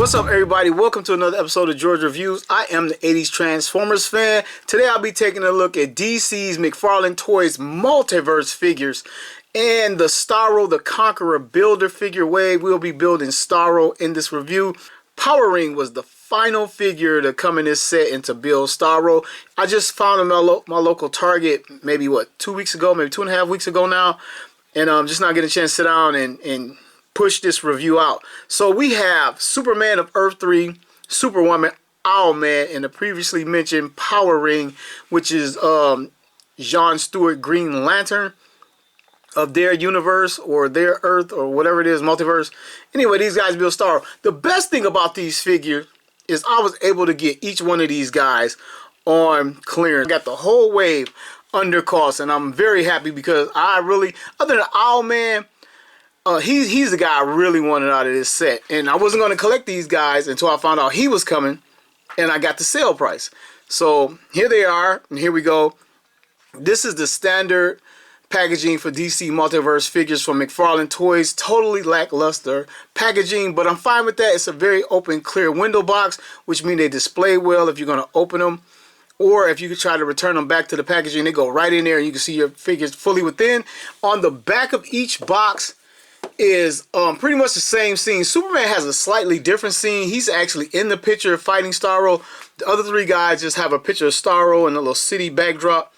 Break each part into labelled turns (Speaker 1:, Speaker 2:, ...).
Speaker 1: What's up, everybody? Welcome to another episode of George Reviews. I am the 80s Transformers fan. Today I'll be taking a look at DC's McFarland Toys Multiverse figures and the Starro the Conqueror builder figure wave. We'll be building Starro in this review. Power Ring was the final figure to come in this set and to build Starro. I just found him at my local Target maybe, 2 weeks ago, maybe 2.5 weeks ago now. And I'm just not getting a chance to sit down and push this review out. So we have Superman of Earth 3, Superwoman, Owlman, and the previously mentioned Power Ring, which is John Stewart Green Lantern of their universe or their Earth or whatever it is, multiverse. Anyway, these guys build Starro. The best thing about these figures is I was able to get each one of these guys on clearance. I got the whole wave under cost, and I'm very happy because I really, other than Owlman, he's the guy I really wanted out of this set. And I wasn't going to collect these guys until I found out he was coming and I got the sale price. So here they are, and here we go. This is the standard packaging for DC Multiverse figures from McFarland Toys. Totally lackluster packaging, but I'm fine with that. It's a very open, clear window box, which means they display well if you're going to open them. Or if you could try to return them back to the packaging, they go right in there and you can see your figures fully within. On the back of each box is pretty much the same scene. Superman has a slightly different scene. He's actually in the picture fighting Starro. The other three guys just have a picture of Starro and a little city backdrop.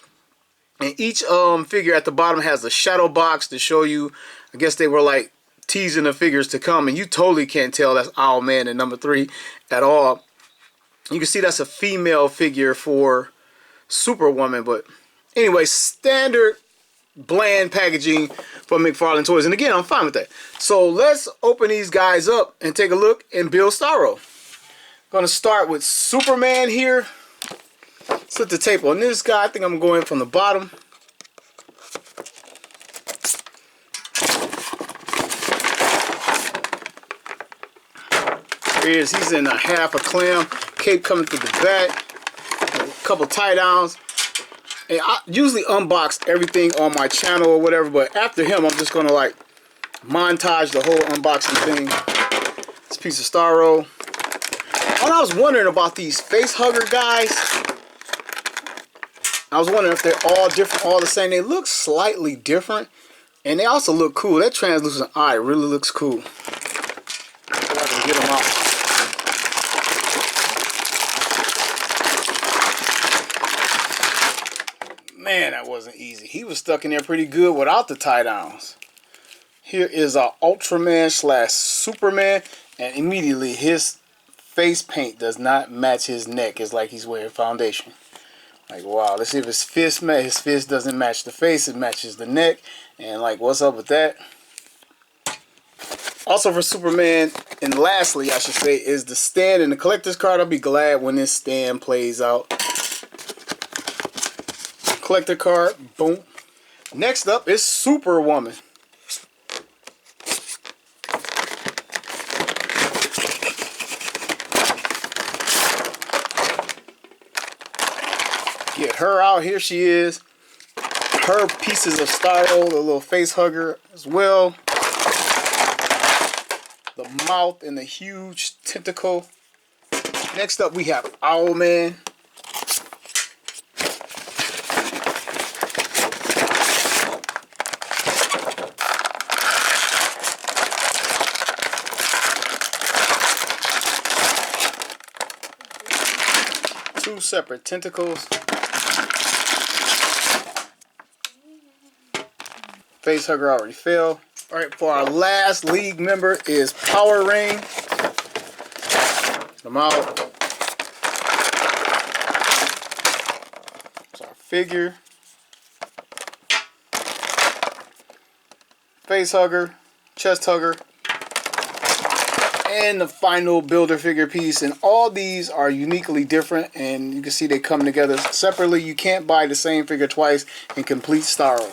Speaker 1: And each figure at the bottom has a shadow box to show you. I guess they were like teasing the figures to come, and you totally can't tell that's Owlman and number 3 at all. You can see that's a female figure for Superwoman, but anyway, standard bland packaging from McFarland Toys, and again, I'm fine with that. So let's open these guys up and take a look and build Starro. Gonna start with Superman here. Slip the tape on this guy. I think I'm going from the bottom. There he is. He's in a half a clam. Cape coming through the back. A couple tie downs. And I usually unbox everything on my channel or whatever, but after him, I'm just gonna like montage the whole unboxing thing. This piece of Starro. What I was wondering about these face hugger guys, I was wondering if they're all different, all the same. They look slightly different, and they also look cool. That translucent eye really looks cool. So I can get them out. Man, that wasn't easy. He was stuck in there pretty good without the tie downs. Here is our Ultraman / Superman, and immediately his face paint does not match his neck. It's like he's wearing foundation. Like, wow, let's see if his fist matches. His fist doesn't match the face, it matches the neck. And like, what's up with that? Also for Superman, and lastly, I should say, is the stand and the collector's card. I'll be glad when this stand plays out. Collector card, boom. Next up is Superwoman. Get her out. Here she is. Her pieces of Starro, the little face hugger as well. The mouth and the huge tentacle. Next up we have Owlman. Two separate tentacles. Face hugger already fell. Alright, for our last league member is Power Ring. Come out. It's our figure. Face hugger, chest hugger, and the final builder figure piece. And all these are uniquely different, and you can see they come together separately. You can't buy the same figure twice and complete Starro.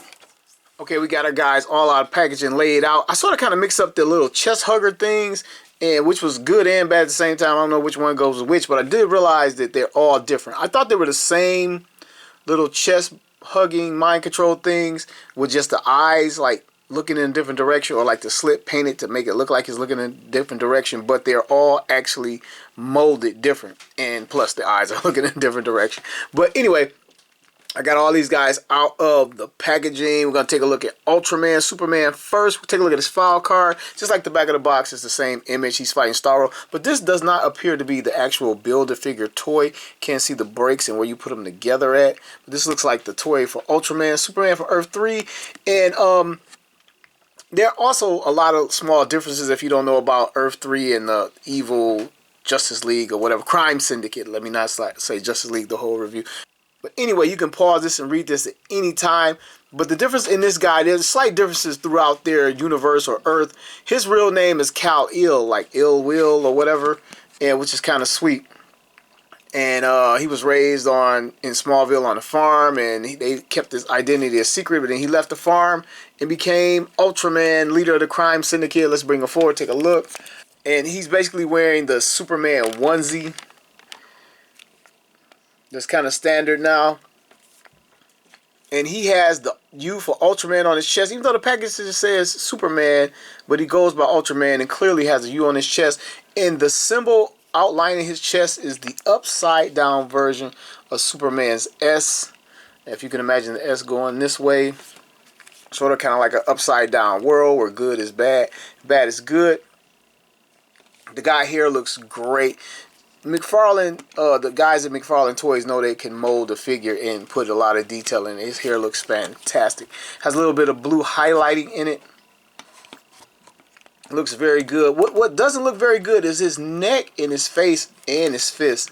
Speaker 1: Okay, we got our guys all out of packaging laid out. I sort of kind of mixed up the little chest hugger things, and which was good and bad at the same time. I don't know which one goes with which, but I did realize that they're all different. I thought they were the same little chest hugging mind control things with just the eyes like looking in a different direction, or like the slip painted to make it look like it's looking in a different direction, but they're all actually molded different, and plus the eyes are looking in a different direction. But anyway, I got all these guys out of the packaging. We're going to take a look at Ultraman, Superman first. We'll take a look at his file card. Just like the back of the box, it's the same image. He's fighting Starro. But this does not appear to be the actual Build-A-Figure toy. Can't see the breaks and where you put them together at. But this looks like the toy for Ultraman, Superman for Earth 3. And there are also a lot of small differences if you don't know about Earth 3 and the evil Justice League or whatever. Crime Syndicate. Let me not say Justice League the whole review. But anyway, you can pause this and read this at any time. But the difference in this guy, there's slight differences throughout their universe or Earth. His real name is Kal-El, like ill will or whatever, and which is kind of sweet. And he was raised in Smallville on a farm, and they kept his identity a secret. But then he left the farm and became Ultraman, leader of the crime syndicate. Let's bring him forward, take a look. And he's basically wearing the Superman onesie. That's kind of standard now. And he has the U for Ultraman on his chest. Even though the package just says Superman, but he goes by Ultraman and clearly has a U on his chest. And the symbol outlining his chest is the upside down version of Superman's S. If you can imagine the S going this way. Sort of kind of like an upside down world where good is bad, bad is good. The guy here looks great. McFarland, the guys at McFarland Toys know they can mold a figure and put a lot of detail in it. His hair looks fantastic. Has a little bit of blue highlighting in it. Looks very good. What doesn't look very good is his neck and his face and his fist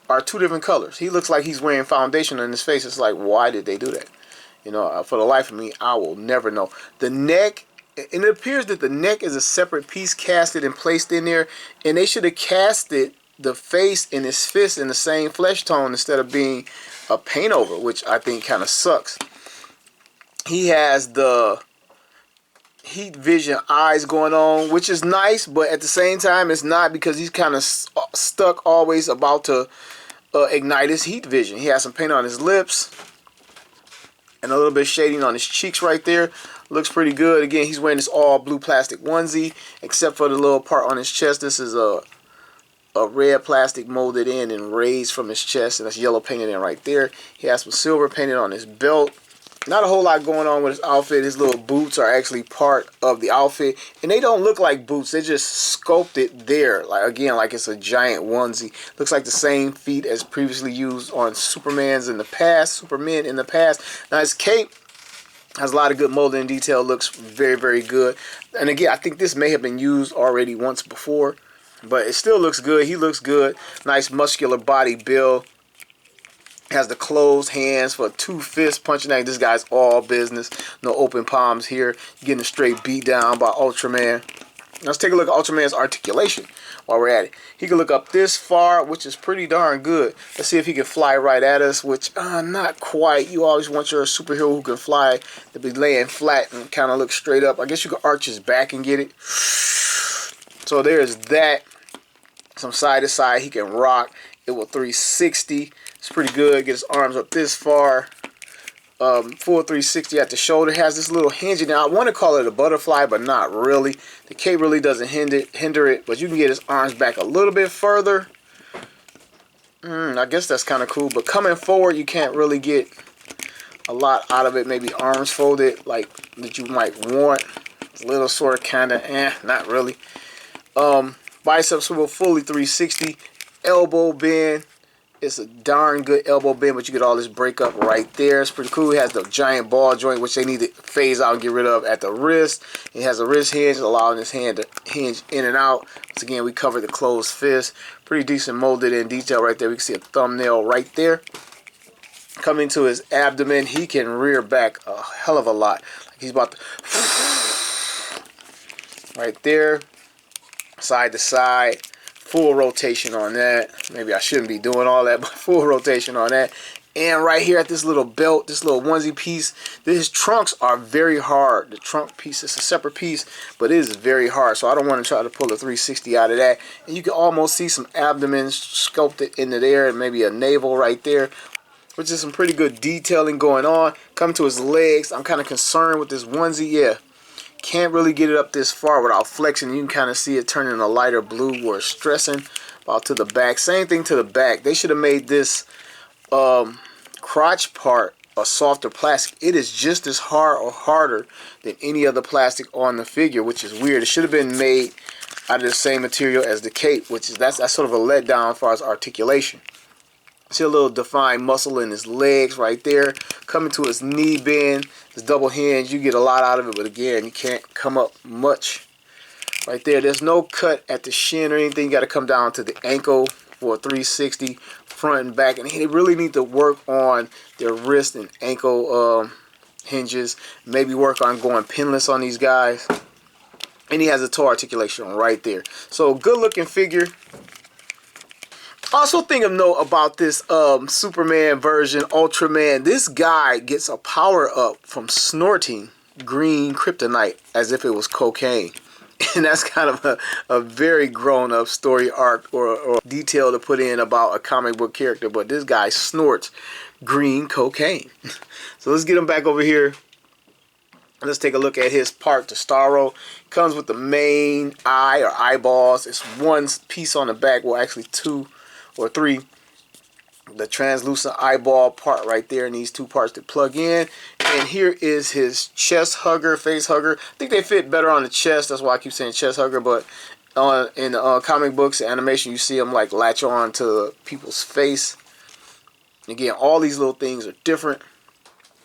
Speaker 1: are two different colors. He looks like he's wearing foundation on his face. It's like, why did they do that? You know, for the life of me, I will never know. The neck, and it appears that the neck is a separate piece casted and placed in there, and they should have casted the face and his fist in the same flesh tone instead of being a paint over, which I think kind of sucks. He has the heat vision eyes going on, which is nice, but at the same time it's not, because he's kind of stuck always about to ignite his heat vision. He has some paint on his lips and a little bit of shading on his cheeks right there. Looks pretty good. Again, he's wearing this all blue plastic onesie, except for the little part on his chest. This is a red plastic molded in and raised from his chest, and that's yellow painted in right there. He has some silver painted on his belt. Not a whole lot going on with his outfit. His little boots are actually part of the outfit, and they don't look like boots. They just sculpted there, like again, like it's a giant onesie. Looks like the same feet as previously used on Superman in the past. Now his cape has a lot of good molding and detail. Looks very, very good. And again, I think this may have been used already once before, but it still looks good. He looks good. Nice muscular body build. Has the closed hands for two fists punching at. This guy's all business. No open palms here. You're getting a straight beat down by Ultraman. Let's take a look at Ultraman's articulation while we're at it. He can look up this far, which is pretty darn good. Let's see if he can fly right at us, which not quite. You always want your superhero who can fly to be laying flat and kind of look straight up. I guess you can arch his back and get it. So there's that. Some side to side. He can rock it with 360. It's pretty good. Get his arms up this far. Full 360 at the shoulder. Has this little hinge. Now I want to call it a butterfly, but not really. The cape really doesn't hinder it, but you can get his arms back a little bit further. I guess that's kind of cool. But coming forward, you can't really get a lot out of it. Maybe arms folded like that you might want. It's a little sort of kind of not really. Bicep swivel fully 360. Elbow bend. It's a darn good elbow bend, but you get all this breakup right there. It's pretty cool. It has the giant ball joint, which they need to phase out and get rid of at the wrist. It has a wrist hinge, allowing this hand to hinge in and out. Once again, we covered the closed fist. Pretty decent molded in detail right there. We can see a thumbnail right there. Coming to his abdomen, he can rear back a hell of a lot. Like he's about to... right there. Side to side. Full rotation on that. Maybe I shouldn't be doing all that, but full rotation on that. And right here at this little belt, this little onesie piece, his trunks are very hard. The trunk piece is a separate piece, but it is very hard. So I don't want to try to pull a 360 out of that. And you can almost see some abdomen sculpted into there, and maybe a navel right there, which is some pretty good detailing going on. Coming to his legs, I'm kind of concerned with this onesie. Yeah, Can't really get it up this far without flexing. You can kind of see it turning a lighter blue where it's stressing. About to the back. Same thing to the back. They should have made this crotch part a softer plastic. It is just as hard or harder than any other plastic on the figure, which is weird. It should have been made out of the same material as the cape, which is that's sort of a letdown as far as articulation. See a little defined muscle in his legs right there, coming to his knee bend, his double hinge. You get a lot out of it, but again, you can't come up much. Right there, there's no cut at the shin or anything. You got to come down to the ankle for a 360 front and back. And they really need to work on their wrist and ankle hinges. Maybe work on going pinless on these guys. And he has a toe articulation right there. So good looking figure. Also, thing of note about this Superman version, Ultraman, this guy gets a power up from snorting green kryptonite as if it was cocaine. And that's kind of a very grown-up story arc or detail to put in about a comic book character. But this guy snorts green cocaine. So let's get him back over here. Let's take a look at his part to Starro. Comes with the main eye or eyeballs. It's one piece on the back. Well, actually two or three. The translucent eyeball part right there, and these two parts to plug in. And here is his chest hugger, face hugger. I think they fit better on the chest. That's why I keep saying chest hugger. But in comic books, animation, you see them like latch on to people's face. Again, all these little things are different.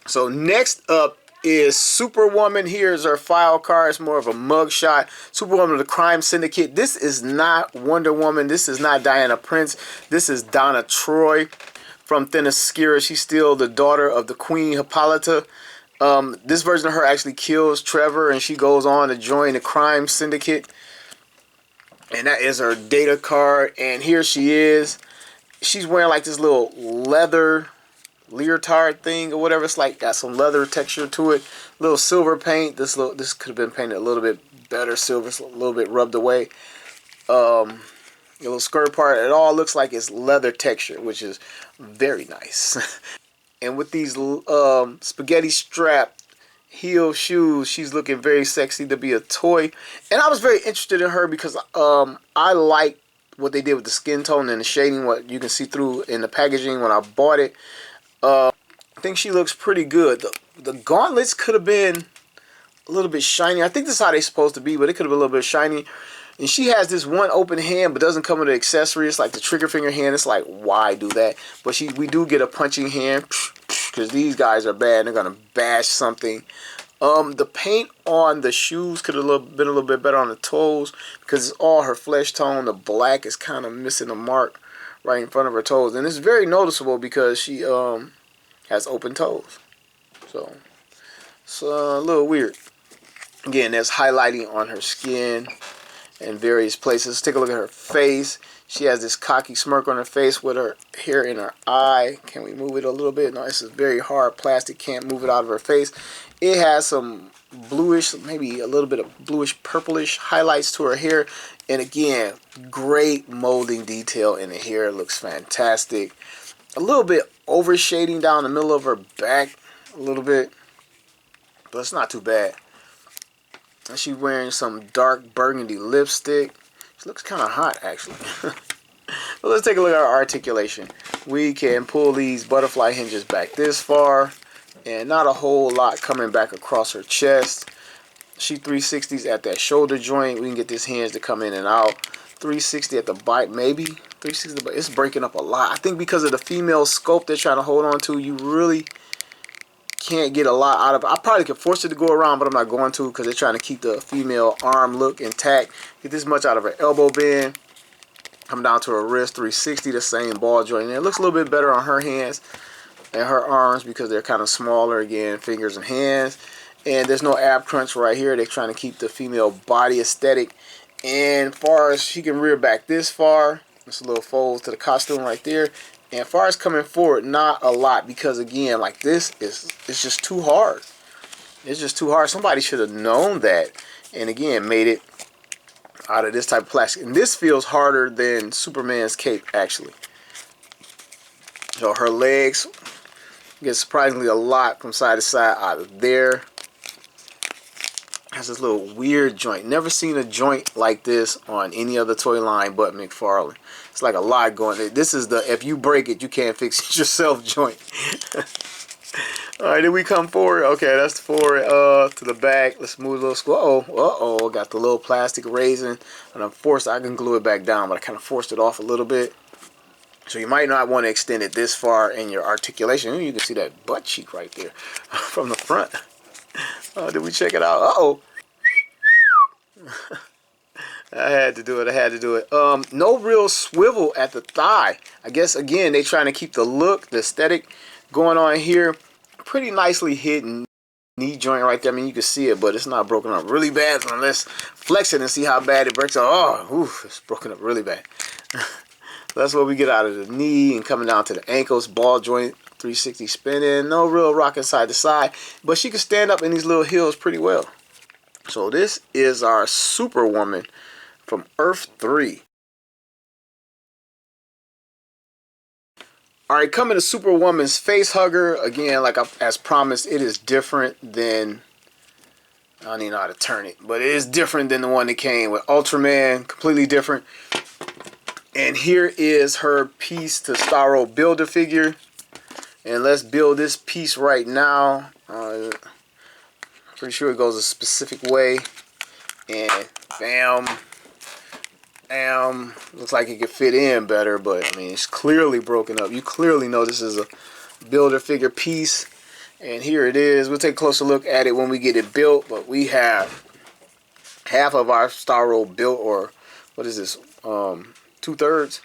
Speaker 1: So next up is Superwoman. Here's her file card. It's more of a mug shot. Superwoman of the Crime Syndicate. This is not Wonder Woman. This is not Diana Prince. This is Donna Troy from Themyscira. She's still the daughter of the Queen Hippolyta. This version of her actually kills Trevor, and she goes on to join the Crime Syndicate. And that is her data card. And here she is. She's wearing like this little leather leotard thing or whatever. It's like got some leather texture to it. Little silver paint. This could have been painted a little bit better. Silver's a little bit rubbed away. A little skirt part. It all looks like it's leather texture, which is very nice. And with these spaghetti strap heel shoes, she's looking very sexy to be a toy. And I was very interested in her because I like what they did with the skin tone and the shading, what you can see through in the packaging when I bought it. I think she looks pretty good. The gauntlets could have been a little bit shiny. I think this is how they're supposed to be, but it could have been a little bit shiny. And she has this one open hand, but doesn't come with an accessory. It's like the trigger finger hand. It's like, why do that? But we do get a punching hand because these guys are bad. They're going to bash something. The paint on the shoes could have been a little bit better on the toes because it's all her flesh tone. The black is kind of missing the mark right in front of her toes. And it's very noticeable because she has open toes. So it's a little weird. Again, there's highlighting on her skin in various places. Let's take a look at her face. She has this cocky smirk on her face with her hair in her eye. Can we move it a little bit? No, this is very hard plastic. Can't move it out of her face. It has some bluish, maybe a little bit of bluish purplish highlights to her hair. And again, great molding detail in the hair. It looks fantastic. A little bit over shading down the middle of her back. A little bit. But it's not too bad. And she's wearing some dark burgundy lipstick. She looks kind of hot, actually. So let's take a look at our articulation. We can pull these butterfly hinges back this far. And not a whole lot coming back across her chest. She 360s at that shoulder joint. We can get this hinge to come in and out. 360 at the bite, maybe. 360, but it's breaking up a lot. I think because of the female scope they're trying to hold on to, you really can't get a lot out of it. I probably could force it to go around, but I'm not going to because they're trying to keep the female arm look intact. Get this much out of her elbow bend. Come down to her wrist, 360, the same ball joint. And it looks a little bit better on her hands and her arms because they're kind of smaller, again, fingers and hands. And there's no ab crunch right here. They're trying to keep the female body aesthetic. And far as she can rear back this far, there's a little fold to the costume right there. And as far as coming forward, not a lot because, again, like this is it's just too hard. It's just too hard. Somebody should have known that and, again, made it out of this type of plastic. And this feels harder than Superman's cape, actually. So her legs get surprisingly a lot from side to side out of there. Has this little weird joint. Never seen a joint like this on any other toy line but McFarland. It's like a lot going there. This is the if you break it, you can't fix it yourself joint. Alright, then we come forward. Okay, that's the forward to the back. Let's move a little square. Uh-oh, got the little plastic raisin. And I'm forced, I can glue it back down, but I kind of forced it off a little bit. So you might not want to extend it this far in your articulation. Ooh, you can see that butt cheek right there from the front. Did we check it out? Uh-oh. I had to do it. I had to do it. No real swivel at the thigh. I guess, again, they trying to keep the look, the aesthetic going on here. Pretty nicely hidden knee joint right there. I mean, you can see it, but it's not broken up really bad. So let's flex it and see how bad it breaks up. Oh, oof, it's broken up really bad. That's what we get out of the knee and coming down to the ankles. Ball joint, 360 spinning. No real rocking side to side. But she can stand up in these little heels pretty well. So this is our Superwoman from Earth 3. Alright, coming to Superwoman's face hugger. Again, like as promised, it is different than, I don't even know how to turn it, but it is different than the one that came with Ultraman. Completely different. And here is her piece to Starro Builder figure. And let's build this piece right now. Pretty sure it goes a specific way. And bam. Looks like it could fit in better, but I mean, it's clearly broken up. You clearly know this is a builder figure piece. And here it is. We'll take a closer look at it when we get it built, but we have half of our Starro built, or what is this, 2/3.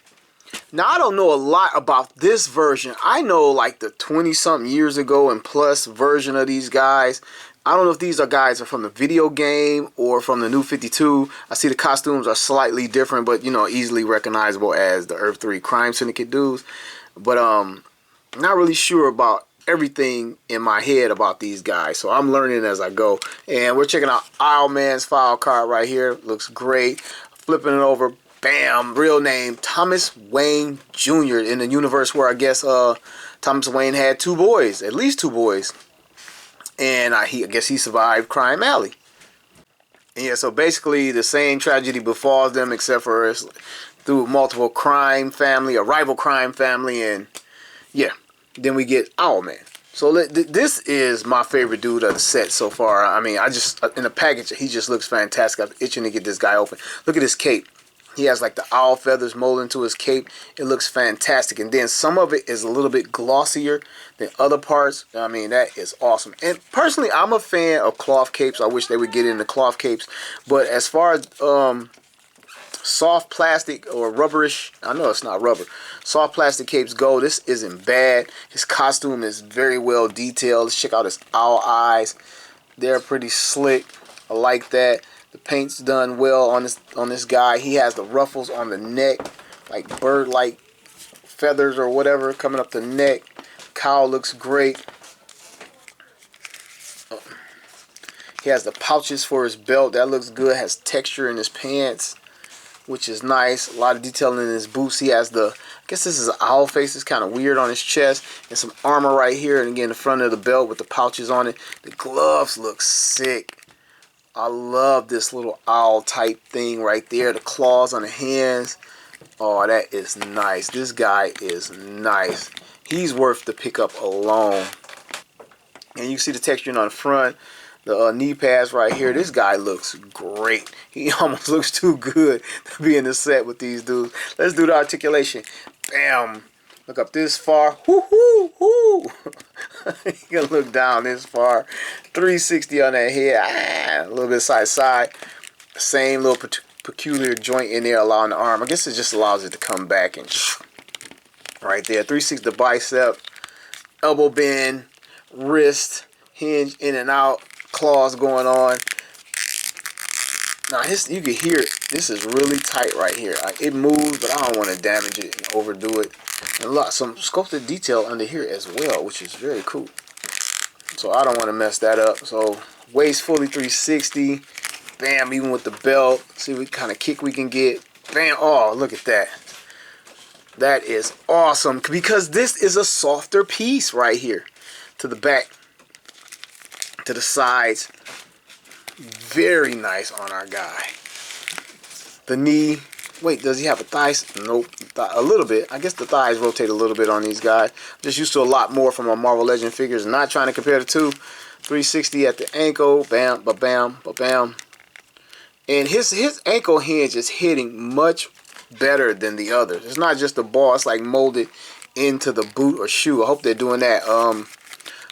Speaker 1: Now, I don't know a lot about this version. I know like the 20-something years ago and plus version of these guys. I don't know if these guys are from the video game or from the New 52. I see the costumes are slightly different, but you know, easily recognizable as the Earth 3 Crime Syndicate dudes. But not really sure about everything in my head about these guys, so I'm learning as I go. And we're checking out Owlman's file card right here. Looks great. Flipping it over. Bam! Real name Thomas Wayne Jr. in the universe where I guess Thomas Wayne had 2 boys, at least 2 boys. And I guess he survived Crime Alley. And yeah, so basically the same tragedy befalls them, except for it's through multiple crime family, a rival crime family, and yeah, then we get Owlman. So this is my favorite dude of the set so far. I mean, I just, in the package, he just looks fantastic. I'm itching to get this guy open. Look at his cape. He has like the owl feathers molded into his cape. It looks fantastic. And then some of it is a little bit glossier than other parts. I mean, that is awesome. And personally, I'm a fan of cloth capes. I wish they would get into cloth capes. But as far as soft plastic or rubberish, I know it's not rubber, soft plastic capes go, this isn't bad. His costume is very well detailed. Let's check out his owl eyes. They're pretty slick. I like that. The paint's done well on this guy. He has the ruffles on the neck, like bird-like feathers or whatever coming up the neck. Cowl looks great. He has the pouches for his belt. That looks good. Has texture in his pants, which is nice. A lot of detail in his boots. He has the, I guess this is an owl face. It's kind of weird on his chest. And some armor right here. And again, the front of the belt with the pouches on it. The gloves look sick. I love this little owl type thing right there. The claws on the hands. Oh, that is nice. This guy is nice. He's worth the pickup alone. And you see the texture on the front. The knee pads right here. This guy looks great. He almost looks too good to be in the set with these dudes. Let's do the articulation. Bam. Look up this far. Whoo, whoo, whoo. You can look down this far. 360 on that head. A little bit side to side. Same little peculiar joint in there allowing the arm. I guess it just allows it to come back and right there. 360 the bicep. Elbow bend. Wrist. Hinge in and out. Claws going on. Now you can hear it. This is really tight right here. It moves, but I don't want to damage it and overdo it. And some sculpted detail under here as well, which is very cool. So I don't want to mess that up. So waist fully 360. Bam, even with the belt. See what kind of kick we can get. Bam, oh, look at that. That is awesome because this is a softer piece right here. To the back, to the sides. Very nice on our guy. The knee. Wait, does he have a thigh? Nope. A little bit. I guess the thighs rotate a little bit on these guys. Just used to a lot more from our Marvel Legend figures. Not trying to compare the two. 360 at the ankle. Bam, ba bam, ba bam. And his ankle hinge is hitting much better than the others. It's not just the ball. It's like molded into the boot or shoe. I hope they're doing that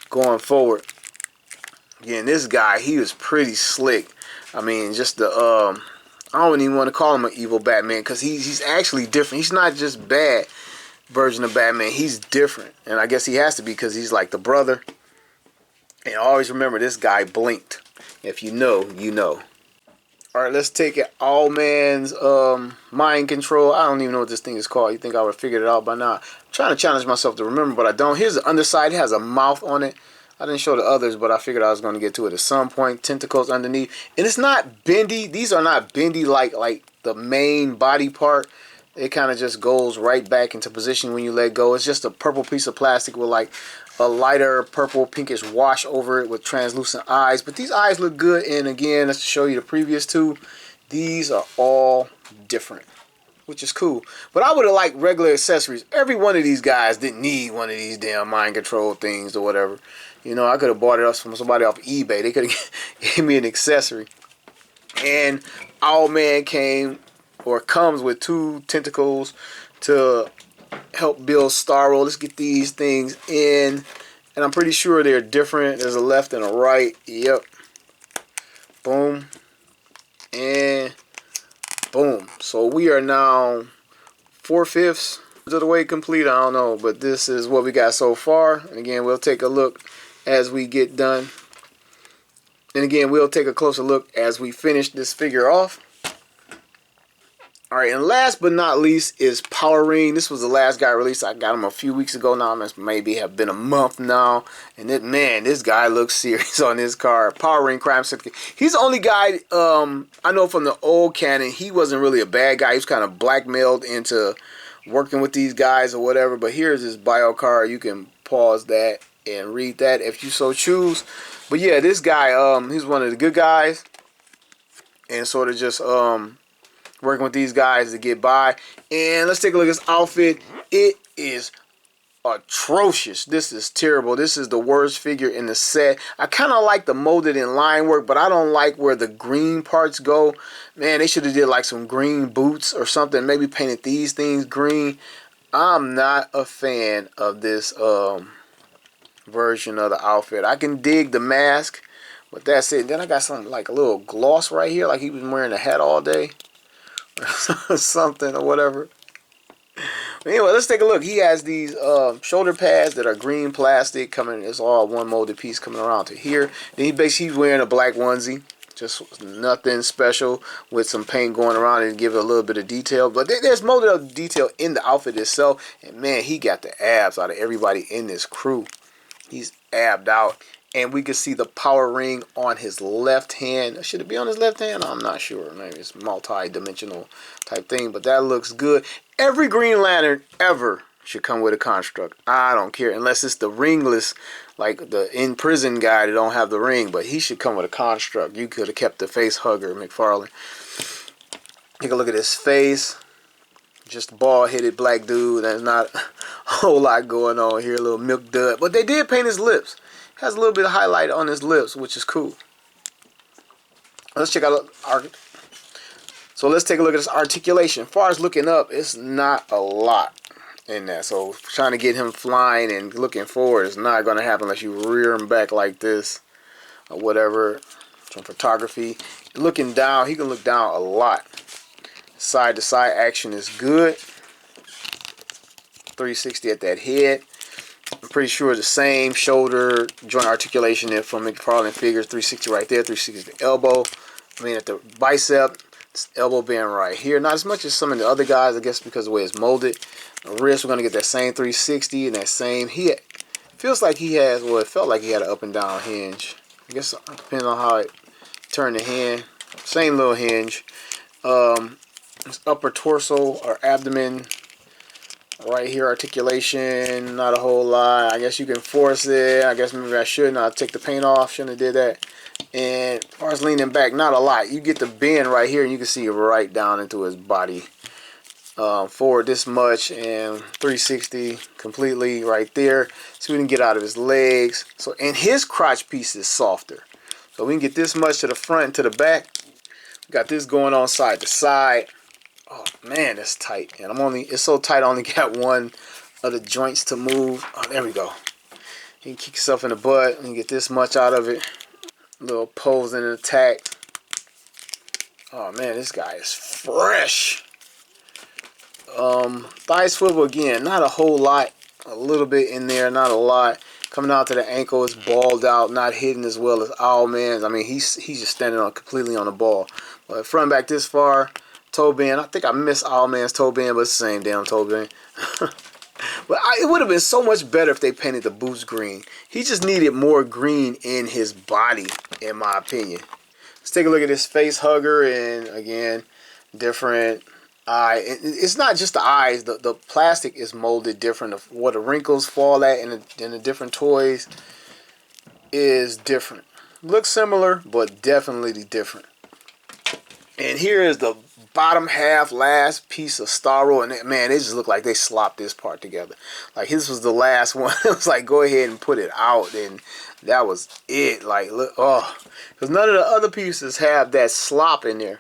Speaker 1: going forward. Again, this guy, he was pretty slick. I mean, just the I don't even want to call him an evil Batman because he's actually different. He's not just bad version of Batman. He's different, and I guess he has to be because he's like the brother. And always remember, this guy blinked. If you know, you know. All right, let's take it. Owlman's mind control. I don't even know what this thing is called. You think I would have figured it out by now? I'm trying to challenge myself to remember, but I don't. Here's the underside. It has a mouth on it. I didn't show the others, but I figured I was going to get to it at some point. Tentacles underneath. And it's not bendy. These are not bendy like the main body part. It kind of just goes right back into position when you let go. It's just a purple piece of plastic with like a lighter purple pinkish wash over it with translucent eyes. But these eyes look good. And again, let's show you the previous two. These are all different, which is cool. But I would have liked regular accessories. Every one of these guys didn't need one of these damn mind control things or whatever. You know, I could have bought it from somebody off eBay. They could have gave me an accessory. And Owlman came or comes with 2 tentacles to help build Starro. Let's get these things in. And I'm pretty sure they're different. There's a left and a right. Yep. Boom. And boom. So we are now 4/5 of the way complete. I don't know. But this is what we got so far. And again, we'll take a look as we get done. And again, we'll take a closer look as we finish this figure off. Alright, and last but not least is Power Ring. This was the last guy released. I got him a few weeks ago now. Maybe have been a month now. And man, this guy looks serious on this card. Power Ring Crime Syndicate. He's the only guy I know from the old canon. He wasn't really a bad guy. He was kind of blackmailed into working with these guys or whatever. But here's his bio card. You can pause that and read that if you so choose. But yeah, this guy, he's one of the good guys. And sort of just working with these guys to get by. And let's take a look at this outfit. It is atrocious. This is terrible. This is the worst figure in the set. I kind of like the molded in line work, but I don't like where the green parts go. Man, they should have did like some green boots or something. Maybe painted these things green. I'm not a fan of this version of the outfit. I can dig the mask, but that's it. Then I got something like a little gloss right here, like he was wearing a hat all day. Something or whatever. But anyway, let's take a look. He has these shoulder pads that are green plastic coming. It's all one molded piece coming around to here. Then he's wearing a black onesie, just nothing special, with some paint going around and give it a little bit of detail. But there's molded up detail in the outfit itself. And man, he got the abs out of everybody in this crew. He's abbed out. And we can see the power ring on his left hand. Should it be on his left hand? I'm not sure. Maybe it's multi-dimensional type thing. But that looks good. Every Green Lantern ever should come with a construct. I don't care. Unless it's the ringless, like the in prison guy that don't have the ring. But he should come with a construct. You could have kept the face hugger, McFarland. Take a look at his face. Just a bald-headed black dude. There's not a whole lot going on here. A little milk dud. But they did paint his lips. Has a little bit of highlight on his lips, which is cool. Let's check out so let's take a look at this articulation. As far as looking up, it's not a lot in that. So trying to get him flying and looking forward is not going to happen unless you rear him back like this or whatever. Some photography. Looking down, he can look down a lot. Side to side action is good. 360 at that head. I'm pretty sure the same shoulder joint articulation there from McFarland figures. 360 right there, 360 at the elbow. I mean at the bicep, this elbow band right here. Not as much as some of the other guys, I guess, because of the way it's molded. The wrist, we're going to get that same 360 and that same. Feels like he has, well, it felt like he had an up and down hinge. I guess it depends on how it turned the hand. Same little hinge. This upper torso or abdomen. Right here, articulation, not a whole lot. I guess you can force it. I guess maybe I shouldn't. I'll take the paint off. Shouldn't have did that. And as far as leaning back, not a lot. You get the bend right here, and you can see it right down into his body. Forward this much, and 360 completely right there. So we can get out of his legs. So, and his crotch piece is softer. So we can get this much to the front and to the back. Got this going on side to side. Oh man, that's tight. And it's so tight I only got one of the joints to move. Oh, there we go. You can kick yourself in the butt and get this much out of it. Little pose and attack. Oh man, this guy is fresh. Thigh swivel again, not a whole lot. A little bit in there, not a lot. Coming out to the ankle, it's balled out, not hidden as well as Owlman's. I mean, he's just standing on completely on the ball. But front back this far, toe bend. I think I missed Owlman's toe bend, but it's the same damn toe bend. But it would have been so much better if they painted the boots green. He just needed more green in his body, in my opinion. Let's take a look at this face hugger, and again, different eye. It's not just the eyes. The plastic is molded different. Where the wrinkles fall at in the different toys is different. Looks similar, but definitely different. And here is the bottom half, last piece of Starro, and man, it just looked like they slopped this part together. Like this was the last one. It was like, go ahead and put it out, and that was it. Like, look, oh, because none of the other pieces have that slop in there.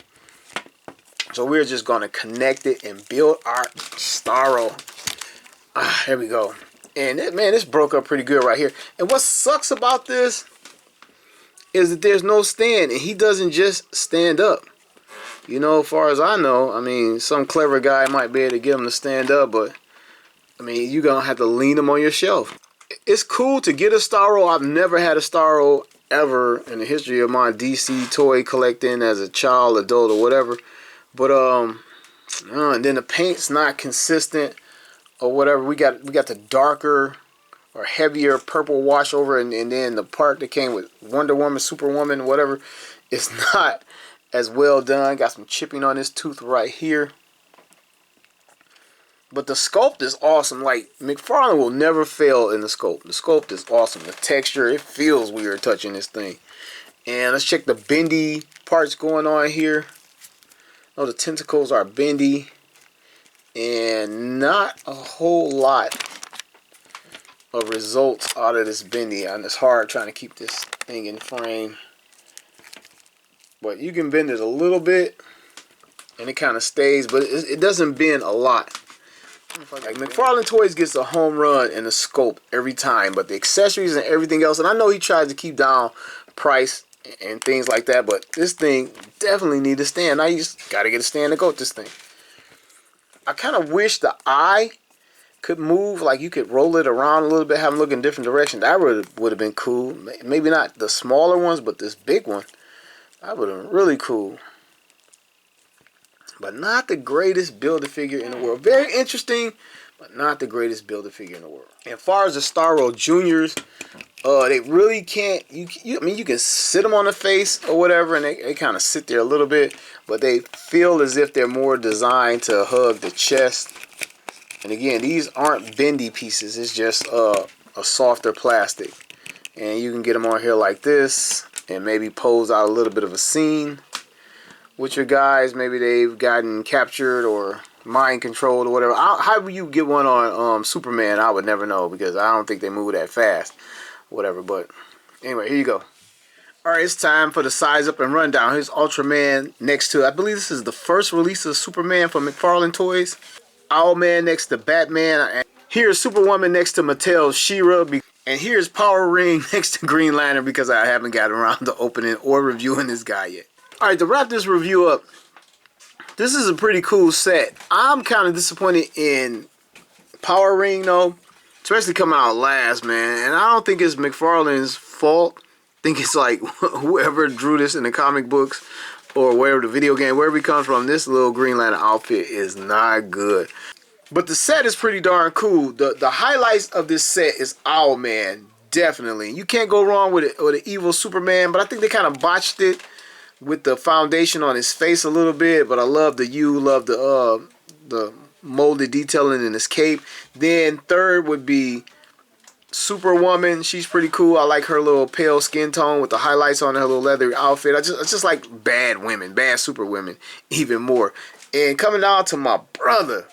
Speaker 1: So we're just going to connect it and build our Starro. Here we go. And man, this broke up pretty good right here. And what sucks about this is that there's no stand, and he doesn't just stand up. You know, as far as I know, I mean, some clever guy might be able to get him to stand up, but I mean, you're going to have to lean him on your shelf. It's cool to get a Starro. I've never had a Starro ever in the history of my DC toy collecting as a child, adult, or whatever. But and then the paint's not consistent or whatever. We got the darker or heavier purple wash over, and then the part that came with Wonder Woman, Superwoman, whatever, is not as well done. Got some chipping on this tooth right here. But the sculpt is awesome. Like, McFarland will never fail in the sculpt. The sculpt is awesome. The texture, it feels weird touching this thing. And let's check the bendy parts going on here. Oh, the tentacles are bendy. And not a whole lot of results out of this bendy. And it's hard trying to keep this thing in frame. But you can bend it a little bit, and it kind of stays, but it doesn't bend a lot. Like, McFarland Toys gets a home run in the scope every time, but the accessories and everything else, and I know he tries to keep down price and things like that, but this thing definitely needs a stand. Now you just got to get a stand to go with this thing. I kind of wish the eye could move, like you could roll it around a little bit, have them look in different directions. That would have been cool. Maybe not the smaller ones, but this big one. That would have been really cool. But not the greatest Build-A-Figure in the world. Very interesting, but not the greatest Build-A-Figure in the world. And as far as the Starro Juniors, they really can't, I mean, you can sit them on the face or whatever, and they kind of sit there a little bit, but they feel as if they're more designed to hug the chest. And again, these aren't bendy pieces. It's just a softer plastic. And you can get them on here like this, and maybe pose out a little bit of a scene with your guys. Maybe they've gotten captured or mind controlled or whatever. How would you get one on Superman? I would never know, because I don't think they move that fast. Whatever, but anyway, here you go. Alright, it's time for the size up and rundown. Here's Ultraman next to, I believe this is the first release of Superman from McFarland Toys. Owlman next to Batman. And here's Superwoman next to Mattel's She-Ra. And here's Power Ring next to Green Lantern, because I haven't gotten around to opening or reviewing this guy yet. Alright, to wrap this review up, this is a pretty cool set. I'm kind of disappointed in Power Ring though, especially coming out last, man. And I don't think it's McFarland's fault. I think it's like whoever drew this in the comic books or wherever the video game, wherever he comes from, this little Green Lantern outfit is not good. But the set is pretty darn cool. The highlights of this set is Owlman, definitely. You can't go wrong with it, or the evil Superman, but I think they kind of botched it with the foundation on his face a little bit. But I love the molded detailing in his cape. Then third would be Superwoman, she's pretty cool. I like her little pale skin tone with the highlights on her little leathery outfit. I just like bad women, bad super women, even more. And coming down to my brother,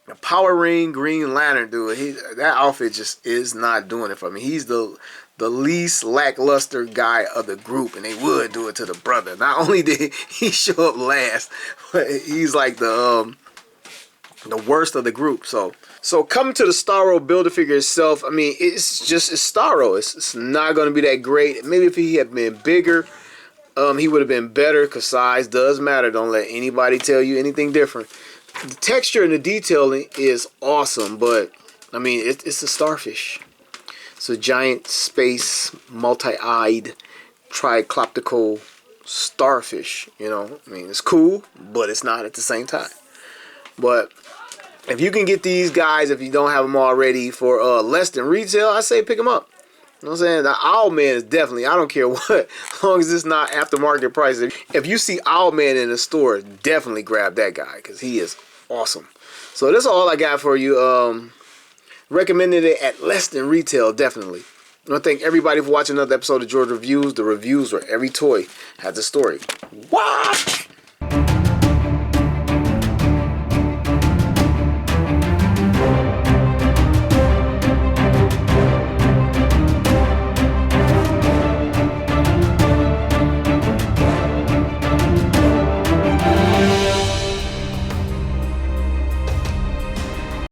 Speaker 1: the Power Ring Green Lantern dude, that outfit just is not doing it for me. He's the least lackluster guy of the group, and they would do it to the brother. Not only did he show up last, but he's like the worst of the group. So coming to the Starro Build-A-Figure itself, I mean, it's Starro. It's not going to be that great. Maybe if he had been bigger, he would have been better, because size does matter. Don't let anybody tell you anything different. The texture and the detailing is awesome, but, I mean, it's a starfish. It's a giant space, multi-eyed, tricloptical starfish, you know. I mean, it's cool, but it's not at the same time. But if you can get these guys, if you don't have them already, for less than retail, I say pick them up. You know what I'm saying? The Owlman is definitely, I don't care what, as long as it's not aftermarket prices. If you see Owlman in the store, definitely grab that guy, because he is awesome. So that's all I got for you. Recommended it at less than retail, definitely. I want to thank everybody for watching another episode of George Reviews. The reviews where every toy has a story. What?